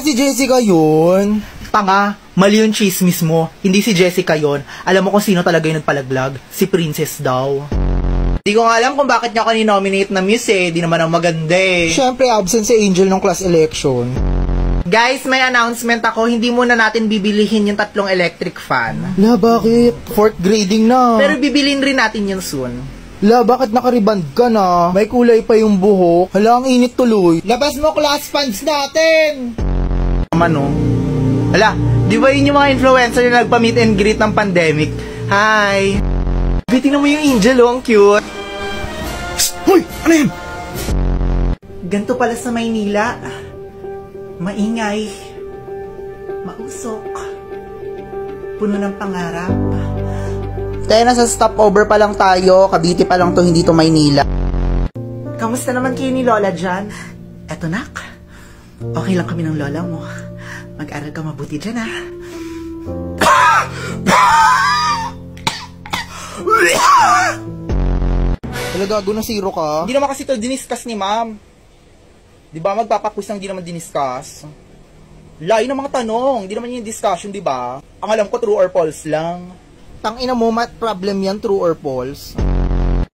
Si Jessica yun. Tanga, mali yung chismis mo. Hindi si Jessica yon. Alam mo kung sino talaga yung nagpalaglag? Si Princess daw. Di ko nga alam kung bakit niya kaninominate na Miss eh. Di naman ang maganda eh. Siyempre, absent si Angel ng class election. Guys, may announcement ako. Hindi muna natin bibilihin yung 3 electric fan. La, bakit? 4th grading na. Pero bibilin rin natin yun soon. La, bakit nakariband ka na? May kulay pa yung buhok. Hala, ang init tuloy. Labas mo class fans natin! Ano? Hala, di ba yun yung mga influencer na nagpa-meet and greet ng pandemic? Hi! Tingnan mo yung Angel, oh, ang cute. Hoy! Ano yan? Ganto pala sa Maynila. Maingay. Mausok. Puno ng pangarap. Kaya nasa stopover pa lang tayo. Cavite pa lang to, hindi to Maynila. Kamusta naman kayo ni Lola dyan? Eto nak, okay lang kami ng lola mo. Mag-aral ka mabuti dyan, ha? Gago na zero ka? Hindi naman kasi ito diniscuss ni ma'am. Di ba magpapakwis nang di naman diniscuss? Layo ng mga tanong, di naman yung discussion, di ba? Ang alam ko true or false lang. Tangina mo, math problem yan, true or false?